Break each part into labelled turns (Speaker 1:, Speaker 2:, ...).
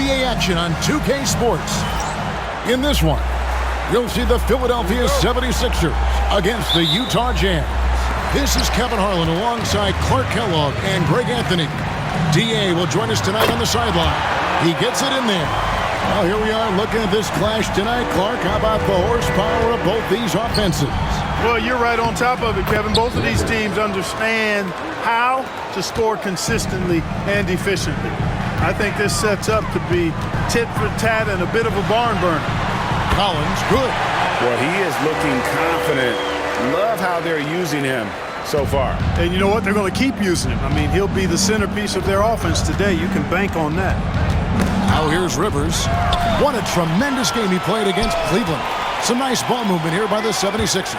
Speaker 1: NBA action on 2K Sports. In this one, you'll see the Philadelphia 76ers against the Utah Jazz. This is Kevin Harlan alongside Clark Kellogg and Greg Anthony. D.A. will join us tonight on the sideline. He gets it in there. Well, here we are looking at this clash tonight. Clark, how about the horsepower of both these offenses?
Speaker 2: Well, you're right on top of it, Kevin. Both of these teams understand how to score consistently and efficiently. I think this sets up to be tit for tat and a bit of a barn burner.
Speaker 1: Collins, good.
Speaker 3: Well, he is looking confident. Love how they're using him so far.
Speaker 2: And you know what? They're going to keep using him. I mean, he'll be the centerpiece of their offense today. You can bank on that.
Speaker 1: Now here's Rivers. What a tremendous game he played against Cleveland. Some nice ball movement here by the 76ers.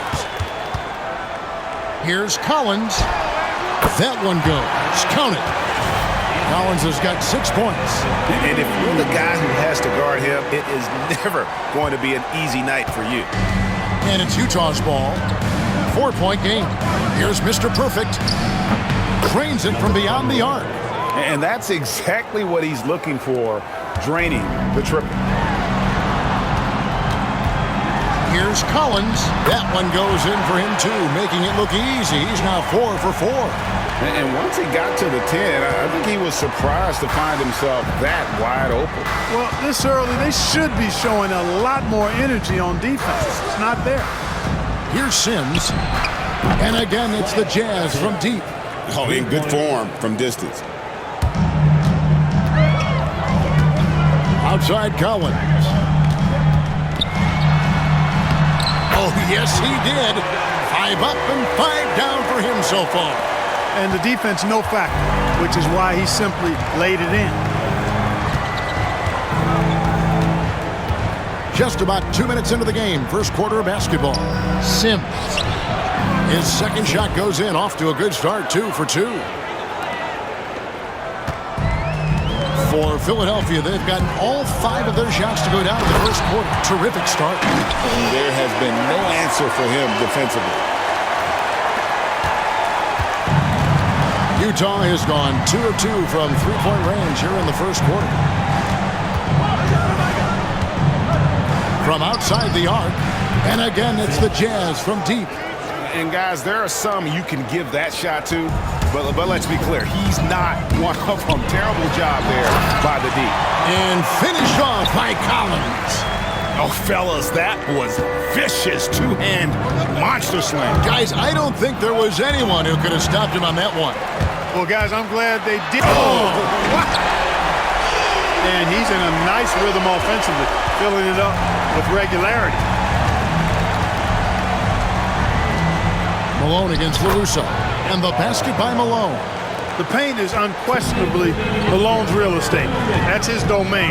Speaker 1: Here's Collins. That one goes. Count it. Collins has got 6 points.
Speaker 3: And if you're the guy who has to guard him, it is never going to be an easy night for you.
Speaker 1: And it's Utah's ball. 4-point game. Here's Mr. Perfect. Cranes it from beyond the arc.
Speaker 3: And that's exactly what he's looking for, draining the triple.
Speaker 1: Here's Collins. That one goes in for him, too, making it look easy. He's now 4 for 4.
Speaker 3: And once he got to the 10, I think he was surprised to find himself that wide open.
Speaker 2: Well, this early, they should be showing a lot more energy on defense. It's not there.
Speaker 1: Here's Sims. And again, it's the Jazz from deep.
Speaker 3: Oh, in good form from distance.
Speaker 1: Outside Collins. Oh, yes, he did. 5 up and 5 down for him so far.
Speaker 2: And the defense, no factor, which is why he simply laid it in.
Speaker 1: Just about 2 minutes into the game, first quarter of basketball. Sims. His second shot goes in, off to a good start, 2 for 2. For Philadelphia, they've gotten all 5 of their shots to go down in the first quarter. Terrific start.
Speaker 3: There has been no answer for him defensively.
Speaker 1: Utah has gone 2 of 2 from three-point range here in the first quarter. From outside the arc, and again, it's the Jazz from deep.
Speaker 3: And guys, there are some you can give that shot to, but let's be clear, he's not one of them. Terrible job there by the D.
Speaker 1: And finished off by Collins.
Speaker 3: Oh, fellas, that was vicious two-hand monster slam.
Speaker 1: Guys, I don't think there was anyone who could have stopped him on that one.
Speaker 2: Well, guys, I'm glad they did. Oh, what? And he's in a nice rhythm offensively, filling it up with regularity.
Speaker 1: Malone against LaRusso. And the basket by Malone.
Speaker 2: The paint is unquestionably Malone's real estate. That's his domain.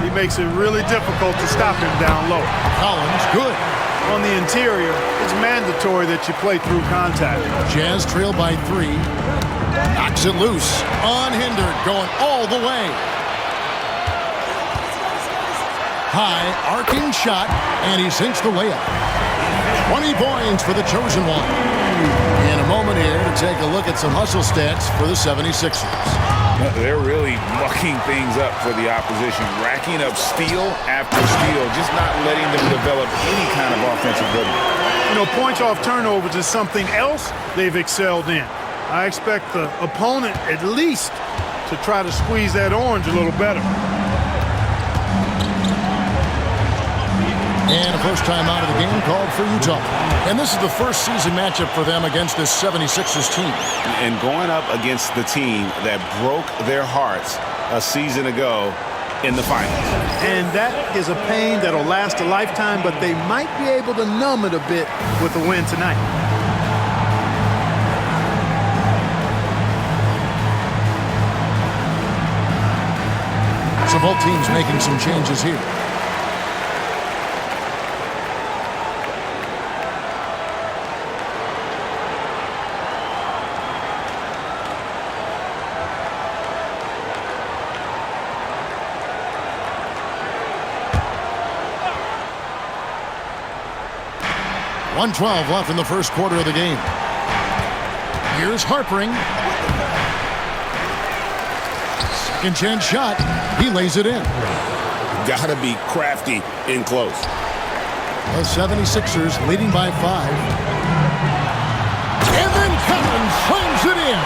Speaker 2: He makes it really difficult to stop him down low.
Speaker 1: Collins, good.
Speaker 2: On the interior, it's mandatory that you play through contact.
Speaker 1: Jazz trail by 3. Knocks it loose. Unhindered, going all the way. High, arcing shot, and he sinks the layup. 20 points for the chosen one. In a moment here to take a look at some hustle stats for the 76ers.
Speaker 3: They're really mucking things up for the opposition, racking up steal after steal, just not letting them develop any kind of offensive rhythm.
Speaker 2: You know, points off turnovers is something else they've excelled in. I expect the opponent at least to try to squeeze that orange a little better.
Speaker 1: And a first time out of the game called for Utah. And this is the first season matchup for them against this 76ers team.
Speaker 3: And going up against the team that broke their hearts a season ago in the finals.
Speaker 2: And that is a pain that'll last a lifetime, but they might be able to numb it a bit with a win tonight.
Speaker 1: So both teams making some changes here. .112 left in the first quarter of the game. Here's Harpering. Second chance shot. He lays it in.
Speaker 3: Gotta be crafty in close.
Speaker 1: The 76ers leading by 5. And then Collins slams it in.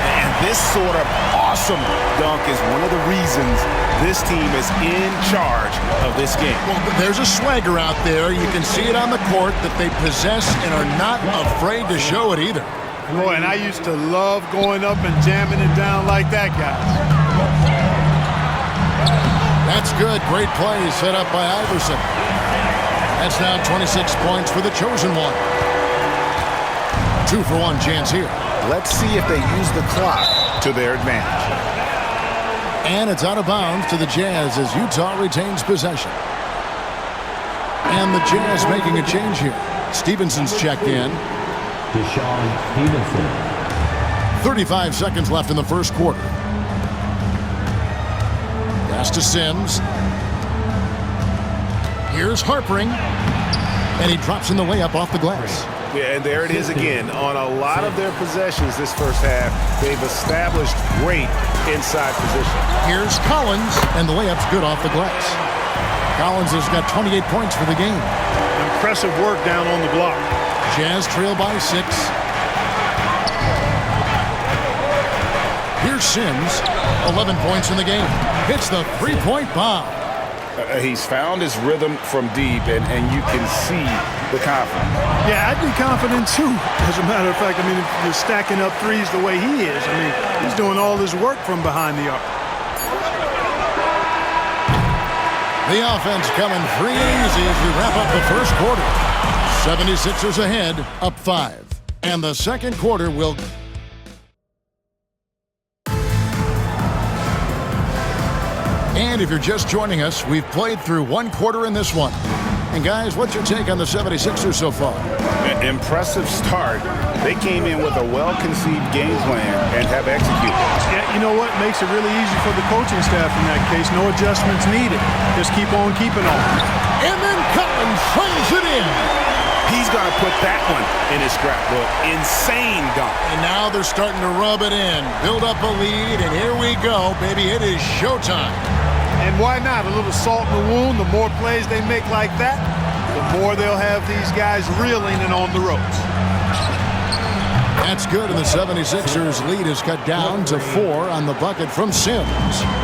Speaker 3: And this sort of awesome dunk is one of the reasons this team is in charge of this game.
Speaker 1: Well, there's a swagger out there. You can see it on the court that they possess and are not afraid to show it either.
Speaker 2: Boy, and I used to love going up and jamming it down like that, guys.
Speaker 1: That's good. Great play set up by Iverson. That's now 26 points for the chosen one. 2-for-1 chance here.
Speaker 3: Let's see if they use the clock to their advantage.
Speaker 1: And it's out of bounds to the Jazz as Utah retains possession. And the Jazz making a change here. Stevenson's checked in.
Speaker 4: Stevenson.
Speaker 1: 35 seconds left in the first quarter. Pass to Sims. Here's Harpering. And he drops in the layup off the glass.
Speaker 3: Yeah, and there it is again. On a lot of their possessions this first half, they've established great inside position.
Speaker 1: Here's Collins, and the layup's good off the glass. Collins has got 28 points for the game.
Speaker 2: Impressive work down on the block.
Speaker 1: Jazz trail by 6. Here's Sims, 11 points in the game. Hits the three-point bomb.
Speaker 3: He's found his rhythm from deep, and you can see the confidence.
Speaker 2: Yeah, I'd be confident too. As a matter of fact, I mean, if you're stacking up threes the way he is, I mean, he's doing all his work from behind the arc.
Speaker 1: The offense coming free and easy as we wrap up the first quarter. 76ers ahead, up 5. And the second quarter will... And if you're just joining us, we've played through one quarter in this one. And guys, what's your take on the 76ers so far?
Speaker 3: Impressive start. They came in with a well-conceived game plan and have executed.
Speaker 2: Yeah, you know what? Makes it really easy for the coaching staff in that case. No adjustments needed. Just keep on keeping on.
Speaker 1: And then Collins slams it in.
Speaker 3: He's going to put that one in his scrapbook. Insane dunk.
Speaker 1: And now they're starting to rub it in. Build up a lead, and here we go, baby. It is showtime.
Speaker 2: And why not? A little salt in the wound. The more plays they make like that, the more they'll have these guys reeling and on the ropes.
Speaker 1: That's good, and the 76ers lead is cut down to 4 on the bucket from Sims.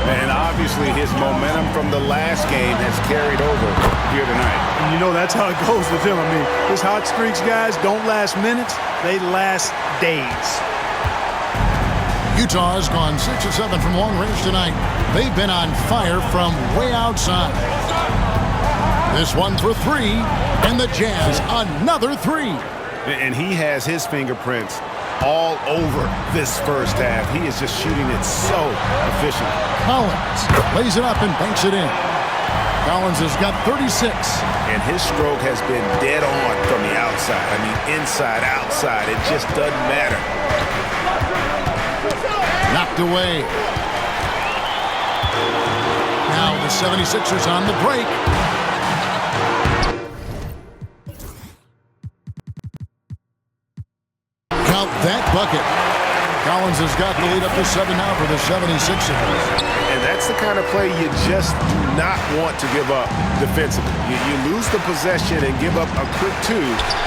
Speaker 3: And obviously his momentum from the last game has carried over here tonight.
Speaker 2: And you know that's how it goes with him. I mean, his hot streaks, guys, don't last minutes. They last days.
Speaker 1: Utah has gone 6 of 7 from long range tonight. They've been on fire from way outside. This one for 3, and the Jazz another 3.
Speaker 3: And he has his fingerprints all over this first half. He is just shooting it so efficiently.
Speaker 1: Collins lays it up and banks it in. Collins has got 36.
Speaker 3: And his stroke has been dead on from the outside. I mean, inside, outside, it just doesn't matter.
Speaker 1: Knocked away. Now the 76ers on the break. Count that bucket. Collins has got the lead up to 7 now for the 76ers.
Speaker 3: And that's the kind of play you just do not want to give up defensively. You lose the possession and give up a quick 2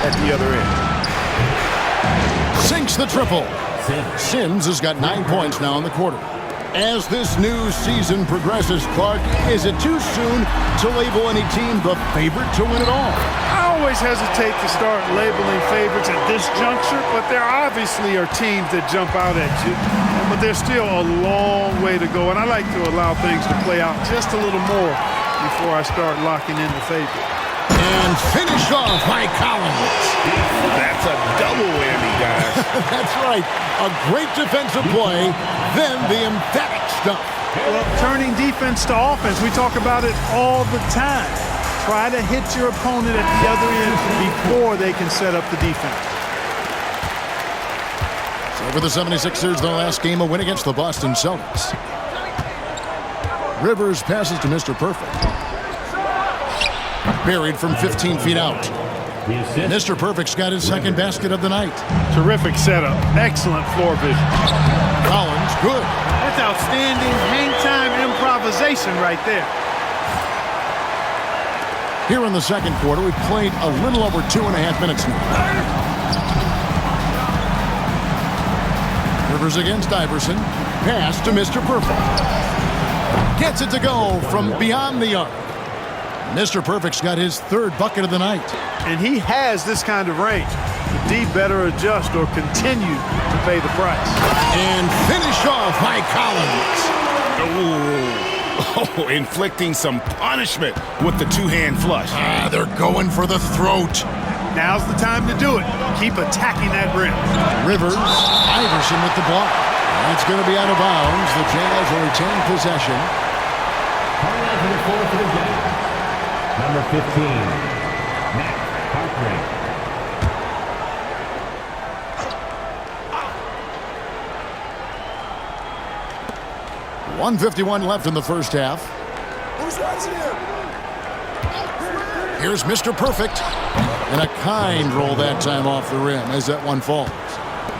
Speaker 3: at the other end.
Speaker 1: Sinks the triple. Sims has got 9 points now in the quarter. As this new season progresses, Clark, is it too soon to label any team the favorite to win it all?
Speaker 2: I always hesitate to start labeling favorites at this juncture, but there obviously are teams that jump out at you. But there's still a long way to go, and I like to allow things to play out just a little more before I start locking in the favorite.
Speaker 1: And finished off by Collins.
Speaker 3: That's a double whammy, guys.
Speaker 1: That's right. A great defensive play, then the emphatic stuff.
Speaker 2: Well, turning defense to offense, we talk about it all the time. Try to hit your opponent at the other end before they can set up the defense.
Speaker 1: So for the 76ers, their last game, a win against the Boston Celtics. Rivers passes to Mr. Perfect. Buried from 15 feet out. Mr. Perfect's got his second basket of the night.
Speaker 2: Terrific setup. Excellent floor vision.
Speaker 1: Collins, good.
Speaker 2: That's outstanding hang time improv improvisation right there.
Speaker 1: Here in the second quarter, we've played a little over 2.5 minutes now. Rivers against Iverson. Pass to Mr. Perfect. Gets it to go from beyond the arc. Mr. Perfect's got his third bucket of the night.
Speaker 2: And he has this kind of range. The D better adjust or continue to pay the price.
Speaker 1: And finish off by Collins.
Speaker 3: Oh, inflicting some punishment with the two-hand flush.
Speaker 1: They're going for the throat.
Speaker 2: Now's the time to do it. Keep attacking that rim.
Speaker 1: Rivers, Iverson with the block. It's going to be out of bounds. The Jazz will retain possession.
Speaker 4: Coming out to the floor for the Jazz, number 15, Matt Hartring.
Speaker 1: 1:51 left in the first half.
Speaker 5: Who's watching him?
Speaker 1: Here's Mr. Perfect. And a kind roll that time off the rim as that one falls.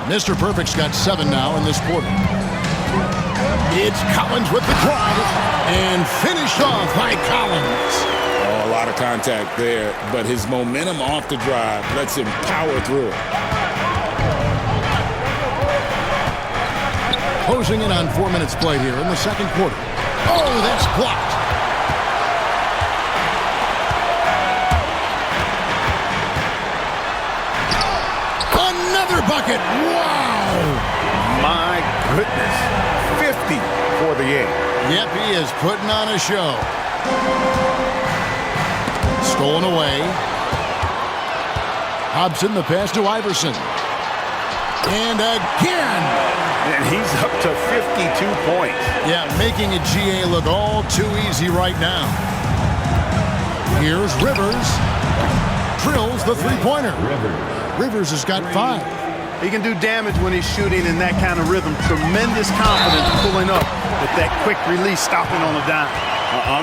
Speaker 1: Mr. Perfect's got 7 now in this quarter. It's Collins with the drive. And finished off by Collins.
Speaker 3: Oh, a lot of contact there, but his momentum off the drive lets him power through it.
Speaker 1: Closing in on 4 minutes played here in the second quarter. Oh, that's blocked. Another bucket. Wow.
Speaker 3: My goodness. 50 for the game.
Speaker 1: Yep, he is putting on a show. Stolen away. Hobson, the pass to Iverson. And again.
Speaker 3: And he's up to 52 points.
Speaker 1: Yeah, making a GA look all too easy right now. Here's Rivers. Drills the three-pointer. Rivers has got 5.
Speaker 2: He can do damage when he's shooting in that kind of rhythm. Tremendous confidence pulling up with that quick release, stopping on a dime.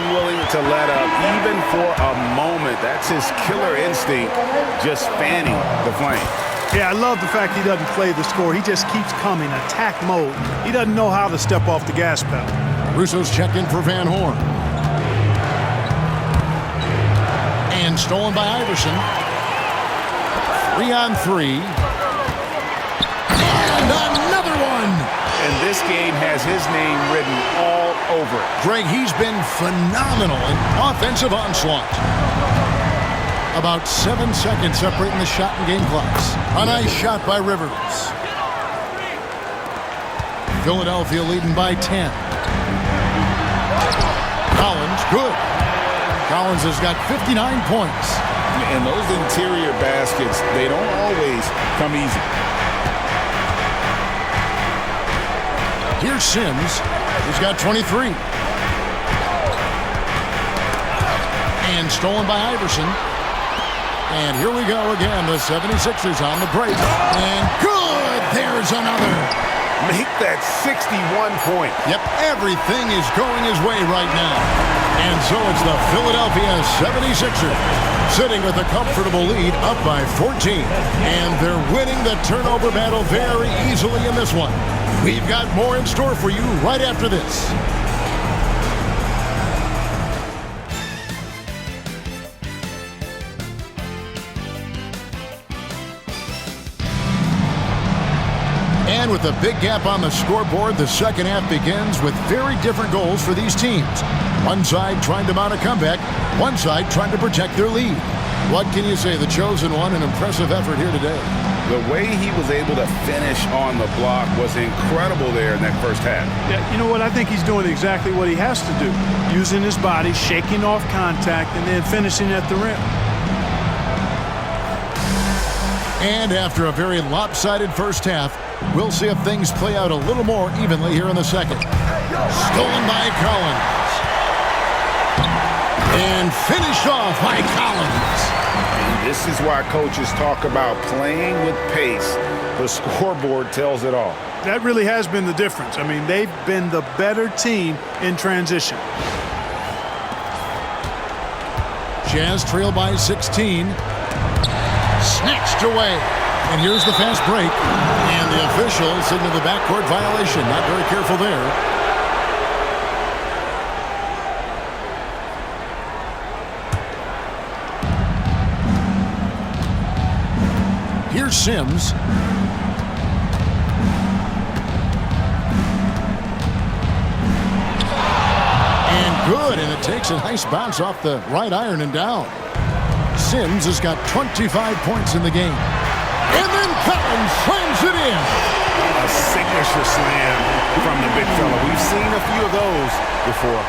Speaker 3: Unwilling to let up even for a moment. That's his killer instinct, just fanning the flame.
Speaker 2: Yeah, I love the fact he doesn't play the score. He just keeps coming, attack mode. He doesn't know how to step off the gas pedal.
Speaker 1: Russo's checked in for Van Horn. And stolen by Iverson. 3 on 3. And another one.
Speaker 3: And this game has his name written all over it.
Speaker 1: Greg, he's been phenomenal in offensive onslaught. About 7 seconds separating the shot and game clocks. A nice shot by Rivers. Philadelphia leading by 10. Collins, good. Collins has got 59 points.
Speaker 3: And those interior baskets, they don't always come easy.
Speaker 1: Here's Sims. He's got 23. And stolen by Iverson. And here we go again. The 76ers on the break. And good! There's another.
Speaker 3: Make that 61 points.
Speaker 1: Yep, everything is going his way right now. And so it's the Philadelphia 76ers sitting with a comfortable lead up by 14. And they're winning the turnover battle very easily in this one. We've got more in store for you right after this. And with a big gap on the scoreboard, the second half begins with very different goals for these teams. One side trying to mount a comeback, one side trying to protect their lead. What can you say? The chosen one, an impressive effort here today.
Speaker 3: The way he was able to finish on the block was incredible there in that first half.
Speaker 2: Yeah, you know what? I think he's doing exactly what he has to do. Using his body, shaking off contact, and then finishing at the rim.
Speaker 1: And after a very lopsided first half, we'll see if things play out a little more evenly here in the second. Stolen by Collins. And finished off by Collins.
Speaker 3: And this is why coaches talk about playing with pace. The scoreboard tells it all.
Speaker 2: That really has been the difference. I mean, they've been the better team in transition.
Speaker 1: Jazz trail by 16. Snatched away. And here's the fast break. And the official signaled the backcourt violation. Not very careful there. Here's Sims. And good, and it takes a nice bounce off the right iron and down. Sims has got 25 points in the game. And then Collins slams it in.
Speaker 3: A signature slam from the big fella. We've seen a few of those before.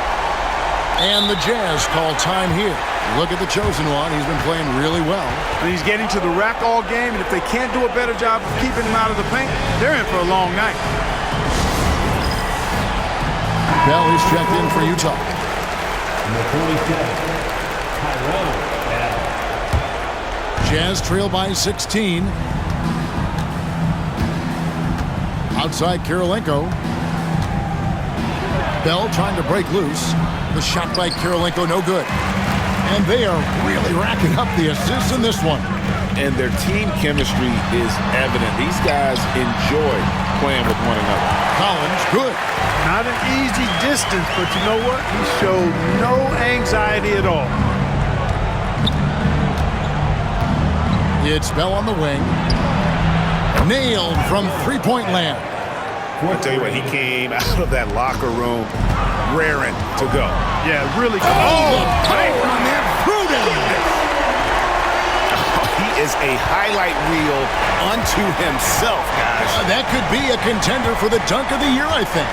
Speaker 1: And the Jazz call time here. Look at the chosen one. He's been playing really well.
Speaker 2: And he's getting to the rack all game, and if they can't do a better job of keeping him out of the paint, they're in for a long night.
Speaker 1: Bell is checked in for Utah.
Speaker 4: Number 47, Tyrone Bell.
Speaker 1: Jazz trail by 16. Outside Kirilenko. Bell trying to break loose. The shot by Kirilenko, no good. And they are really racking up the assists in this one.
Speaker 3: And their team chemistry is evident. These guys enjoy playing with one another.
Speaker 1: Collins, good.
Speaker 2: Not an easy distance, but you know what? He showed no anxiety at all.
Speaker 1: It's Bell on the wing. Nailed from three-point land.
Speaker 3: I tell you what, he came out of that locker room raring to go.
Speaker 2: Yeah, really.
Speaker 1: Oh, on that Pruden.
Speaker 3: He is a highlight reel unto himself, guys.
Speaker 1: That could be a contender for the dunk of the year, I think.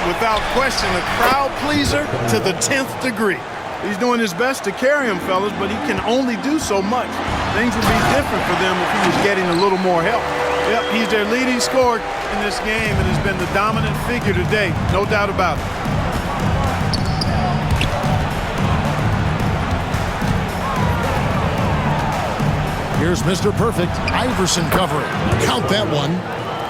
Speaker 2: Without question, a crowd pleaser to the 10th degree. He's doing his best to carry him, fellas, but he can only do so much. Things would be different for them if he was getting a little more help. Yep, he's their leading scorer in this game and has been the dominant figure today, no doubt about it.
Speaker 1: Here's Mr. Perfect. Iverson covering. Count that one.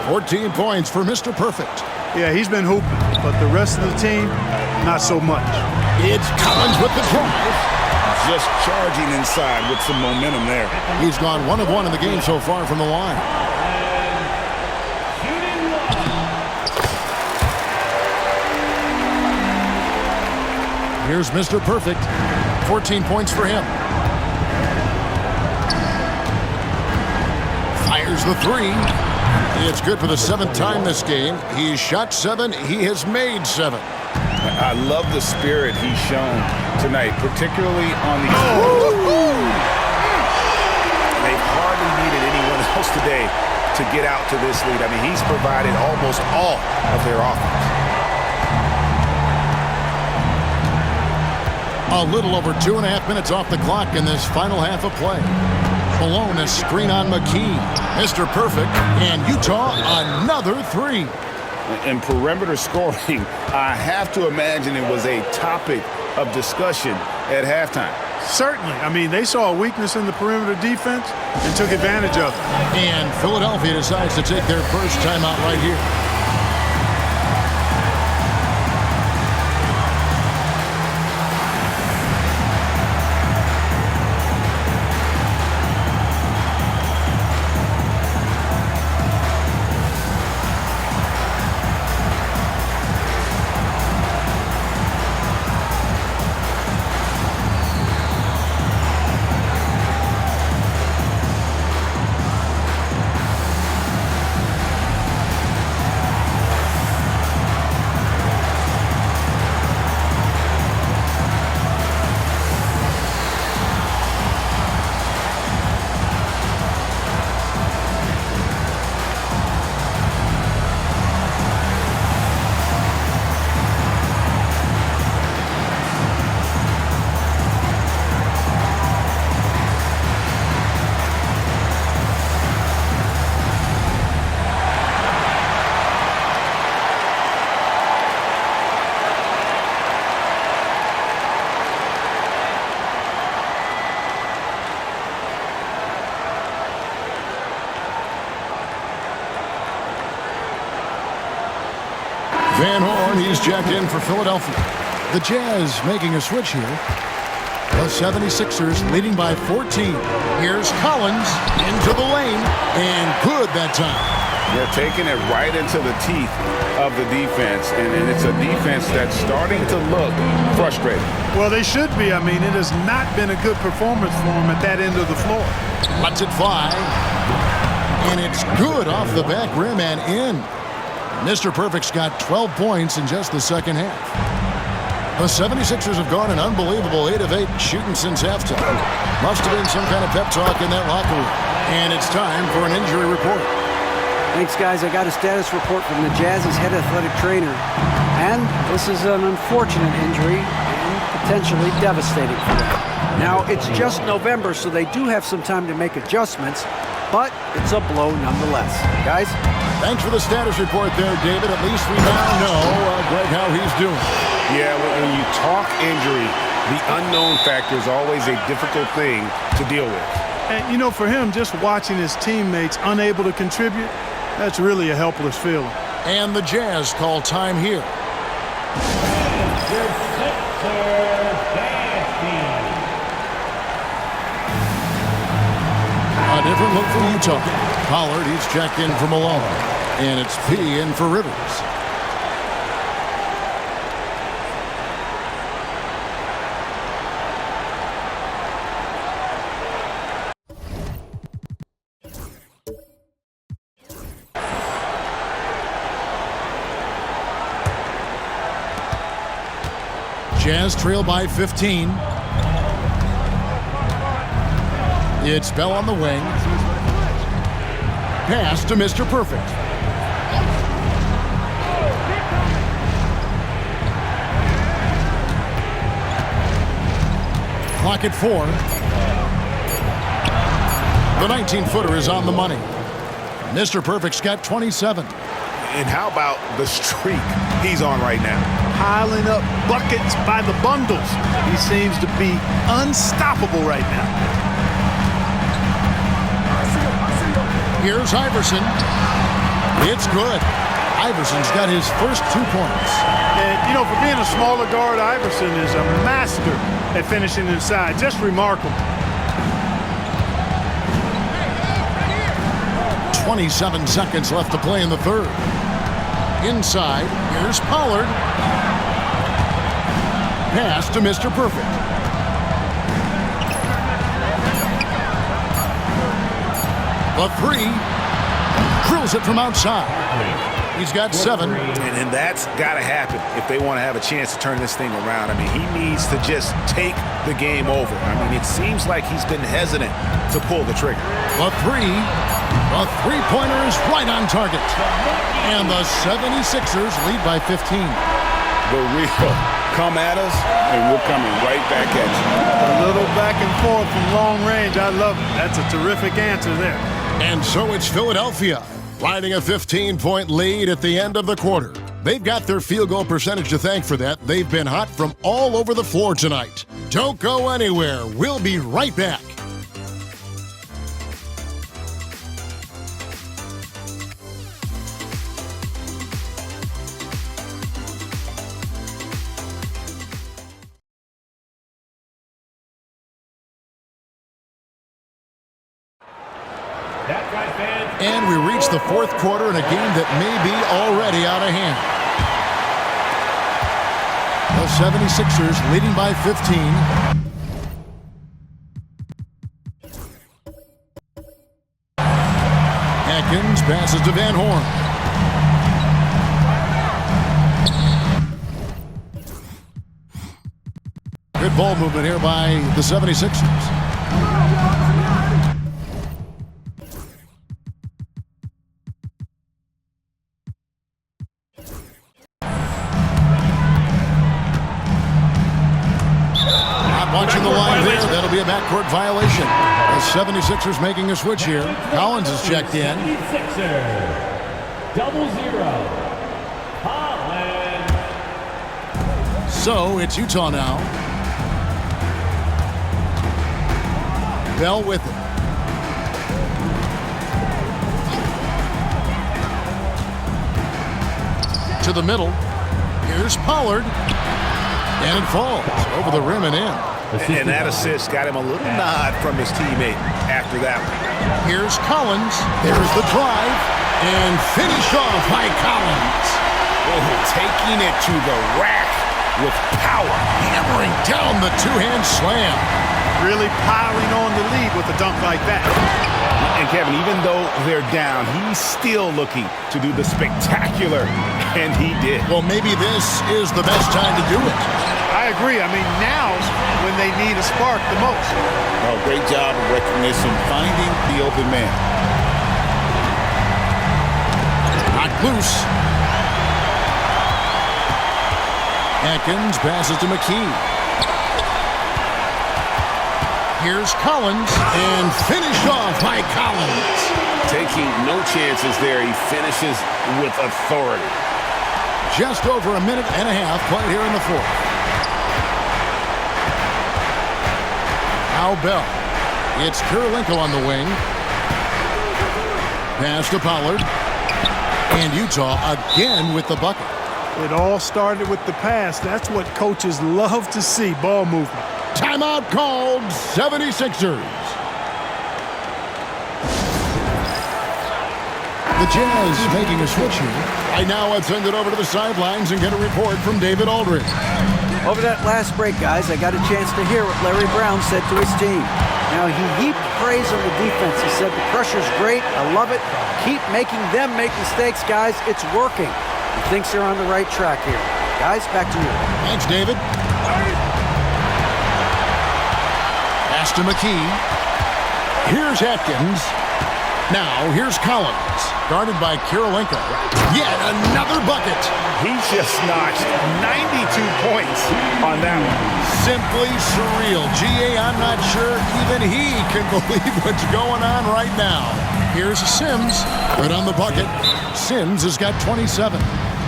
Speaker 1: 14 points for Mr. Perfect.
Speaker 2: Yeah, he's been hooping, but the rest of the team, not so much.
Speaker 1: It's Collins with the drive.
Speaker 3: Just charging inside with some momentum there.
Speaker 1: He's gone 1 of 1 in the game so far from the line. Here's Mr. Perfect. 14 points for him. Fires the three. It's good for the 7th time this game. He's shot 7. He has made 7.
Speaker 3: I love the spirit he's shown tonight, particularly on the... They've hardly needed anyone else today to get out to this lead. I mean, he's provided almost all of their offense.
Speaker 1: A little over 2.5 minutes off the clock in this final half of play. Malone, a screen on McKee. Mr. Perfect, and Utah another 3.
Speaker 3: In perimeter scoring, I have to imagine it was a topic of discussion at halftime.
Speaker 2: Certainly. I mean, they saw a weakness in the perimeter defense and took advantage of it.
Speaker 1: And Philadelphia decides to take their first timeout right here. Van Horn, he's checked in for Philadelphia. The Jazz making a switch here. The 76ers leading by 14. Here's Collins into the lane, and good that time.
Speaker 3: They're taking it right into the teeth of the defense, and it's a defense that's starting to look frustrated.
Speaker 2: Well, they should be. I mean, it has not been a good performance for them at that end of the floor.
Speaker 1: Lets it fly. And it's good off the back rim and in. Mr. Perfect's got 12 points in just the second half. The 76ers have gone an unbelievable 8 of 8 shooting since halftime. Must have been some kind of pep talk in that locker room. And it's time for an injury report.
Speaker 6: Thanks, guys. I got a status report from the Jazz's head athletic trainer. And this is an unfortunate injury and potentially devastating for them. Now, it's just November, so they do have some time to make adjustments, but it's a blow nonetheless. Guys?
Speaker 1: Thanks for the status report there, David. At least we now know, Greg, how he's doing.
Speaker 7: Yeah, when you talk injury, the unknown factor is always a difficult thing to deal with.
Speaker 2: And, you know, for him, just watching his teammates unable to contribute, that's really a helpless feeling.
Speaker 1: And the Jazz call time here. A different look for Utah. Pollard, he's checked in for Malone. And it's P in for Rivers. Jazz trail by 15. It's Bell on the wing. Pass to Mr. Perfect. Clock at 4. The 19-footer is on the money. Mr. Perfect's got 27.
Speaker 7: And how about the streak he's on right now?
Speaker 2: Piling up buckets by the bundles. He seems to be unstoppable right now.
Speaker 1: Here's Iverson. It's good. Iverson's got his first 2 points.
Speaker 2: And, you know, for being a smaller guard, Iverson is a master at finishing inside. Just remarkable.
Speaker 1: 27 seconds left to play in the third. Inside, here's Pollard. Pass to Mr. Perfect. The 3. Drills it from outside. He's got 7.
Speaker 7: And that's got to happen if they want to have a chance to turn this thing around. I mean, he needs to just take the game over. I mean, it seems like he's been hesitant to pull the trigger.
Speaker 1: The 3. The three-pointer is right on target. And the 76ers lead by 15.
Speaker 3: The real come at us, and we're coming right back at you.
Speaker 2: A little back and forth from long range. I love it. That's a terrific answer there.
Speaker 1: And so it's Philadelphia riding a 15-point lead at the end of the quarter. They've got their field goal percentage to thank for that. They've been hot from all over the floor tonight. Don't go anywhere. We'll be right back. And we reach the fourth quarter in a game that may be already out of hand. The 76ers leading by 15. Atkins passes to Van Horn. Good ball movement here by the 76ers. Watching the line there, that'll be a backcourt violation. The 76ers making a switch here. Collins is checked in.
Speaker 4: 0-0. Collins.
Speaker 1: So it's Utah now. Bell with it. To the middle. Here's Pollard. And it falls over the rim and in.
Speaker 7: And that assist got him a little nod from his teammate after that one.
Speaker 1: Here's Collins. There's the drive. And finished off by Collins.
Speaker 7: Oh, taking it to the rack with power.
Speaker 1: Hammering down the two-hand slam.
Speaker 2: really piling on the lead with a dunk like that.
Speaker 7: And Kevin, even though they're down, he's still looking to do the spectacular, and he did.
Speaker 1: Well, maybe this is the best time to do it.
Speaker 2: I agree. I mean, now's when they need a spark the most.
Speaker 3: Oh, great job of recognition, finding the open man.
Speaker 1: Not loose. Atkins passes to McKee. Here's Collins, and finished off by Collins.
Speaker 3: Taking no chances there. He finishes with authority.
Speaker 1: Just over a minute and a half played here in the fourth. Now Bell. It's Kirilenko on the wing. Pass to Pollard. And Utah again with the bucket.
Speaker 2: It all started with the pass. That's what coaches love to see, ball movement.
Speaker 1: Timeout called, 76ers. The Jazz making a switch here. Right now, I'd send it over to the sidelines and get a report from David Aldridge.
Speaker 6: Over that last break, guys, I got a chance to hear what Larry Brown said to his team. Now, he heaped praise on the defense. He said, the pressure's great. I love it. Keep making them make mistakes, guys. It's working. He thinks they're on the right track here. Guys, back to you.
Speaker 1: Thanks, David. Pass to McKee. Here's Atkins. Now, here's Collins. Guarded by Kirilenko. Yet another bucket.
Speaker 7: He just notched 92 points on that one.
Speaker 1: Simply surreal. G.A., I'm not sure even he can believe what's going on right now. Here's Sims. Right on the bucket. Sims has got 27.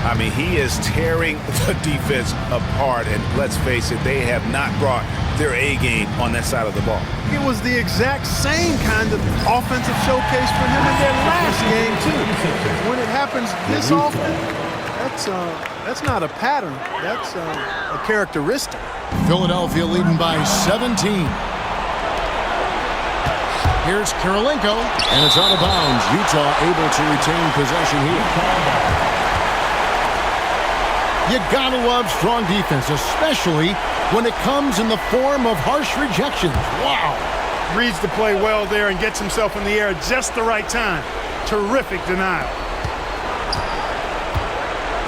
Speaker 7: I mean, he is tearing the defense apart, and let's face it, they have not brought their A game on that side of the ball.
Speaker 2: It was the exact same kind of offensive showcase for him in their last game, too. When it happens this often, that's not a pattern. That's a characteristic.
Speaker 1: Philadelphia leading by 17. Here's Kirilenko, and it's out of bounds. Utah able to retain possession here. You gotta love strong defense, especially when it comes in the form of harsh rejections. Wow.
Speaker 2: Reads the play well there and gets himself in the air at just the right time. Terrific denial.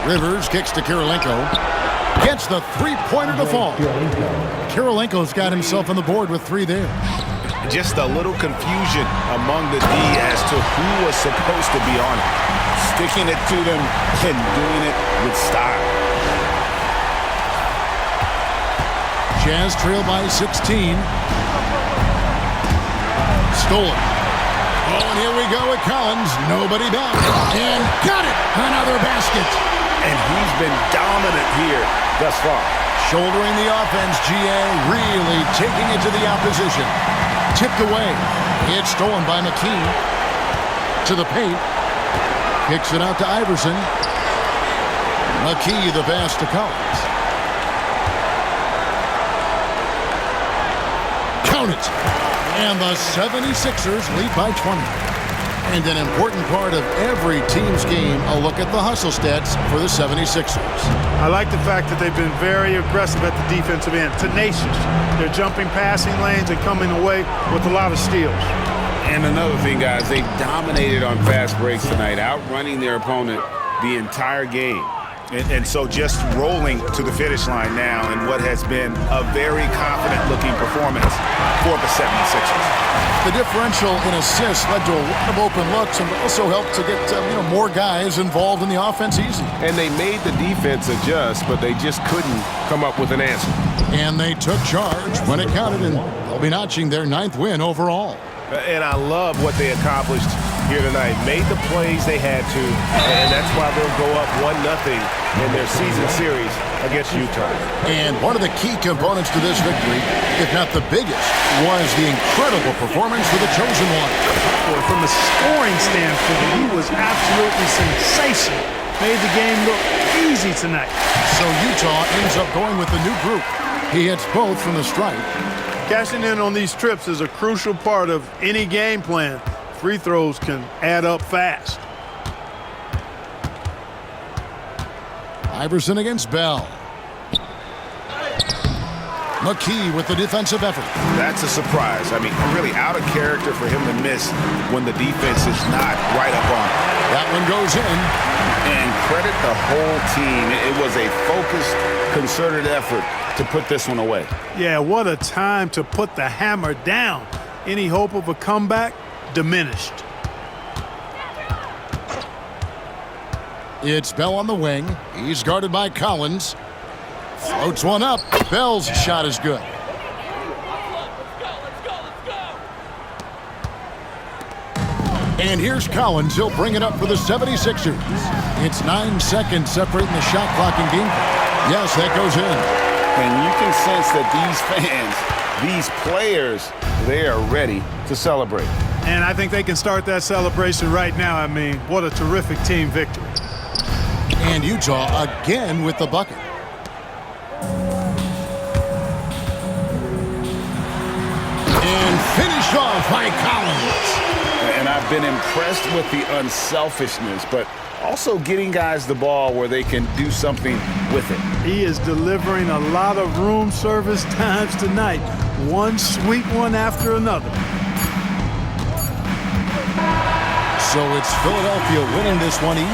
Speaker 1: Rivers kicks to Kirilenko. Gets the three-pointer to fall. Kirilenko's got himself on the board with 3 there.
Speaker 7: Just a little confusion among the D as to who was supposed to be on it. Sticking it to them and doing it with style.
Speaker 1: Jazz trail by 16. Stolen. Oh, and here we go with Collins. Nobody back. And got it. Another basket.
Speaker 7: And he's been dominant here thus far.
Speaker 1: Shouldering the offense, G.A. really taking it to the opposition. Tipped away. It's stolen by McKee. To the paint. Kicks it out to Iverson. McKee the pass to Collins. Count it. And the 76ers lead by 20. And an important part of every team's game, a look at the hustle stats for the 76ers.
Speaker 2: I like the fact that they've been very aggressive at the defensive end. Tenacious. They're jumping passing lanes and coming away with a lot of steals.
Speaker 3: And another thing, guys, they dominated on fast breaks tonight, outrunning their opponent the entire game.
Speaker 7: And so just rolling to the finish line now in what has been a very confident-looking performance for the 76ers.
Speaker 1: The differential in assists led to a lot of open looks and also helped to get more guys involved in the offense easy.
Speaker 8: And they made the defense adjust, but they just couldn't come up with an answer.
Speaker 1: And they took charge when it counted, and they'll be notching their 9th win overall.
Speaker 7: And I love what they accomplished here tonight. Made the plays they had to, and that's why they'll go up 1-0 in their season series against Utah.
Speaker 1: And one of the key components to this victory, if not the biggest, was the incredible performance for the chosen one.
Speaker 2: Boy, from a scoring standpoint, he was absolutely sensational. Made the game look easy tonight.
Speaker 1: So Utah ends up going with the new group. He hits both from the stripe.
Speaker 2: Cashing in on these trips is a crucial part of any game plan. Free throws can add up fast. Iverson
Speaker 1: against Bell. McKee with the defensive effort.
Speaker 7: That's a surprise. I mean, really out of character for him to miss when the defense is not right up on him.
Speaker 1: That one goes in.
Speaker 3: And credit the whole team. It was a focused, concerted effort to put this one away.
Speaker 2: Yeah, what a time to put the hammer down. Any hope of a comeback diminished.
Speaker 1: It's Bell on the wing. He's guarded by Collins. Floats one up. Bell's shot is good. And here's Collins. He'll bring it up for the 76ers. It's 9 seconds separating the shot clock and game. Yes, that goes in.
Speaker 3: And you can sense that these fans, these players, they are ready to celebrate.
Speaker 2: And I think they can start that celebration right now. I mean, what a terrific team victory.
Speaker 1: And Utah again with the bucket. And finished off by Collins.
Speaker 3: And I've been impressed with the unselfishness, but also getting guys the ball where they can do something with it.
Speaker 2: He is delivering a lot of room service times tonight. One sweet one after another.
Speaker 1: So it's Philadelphia winning this one.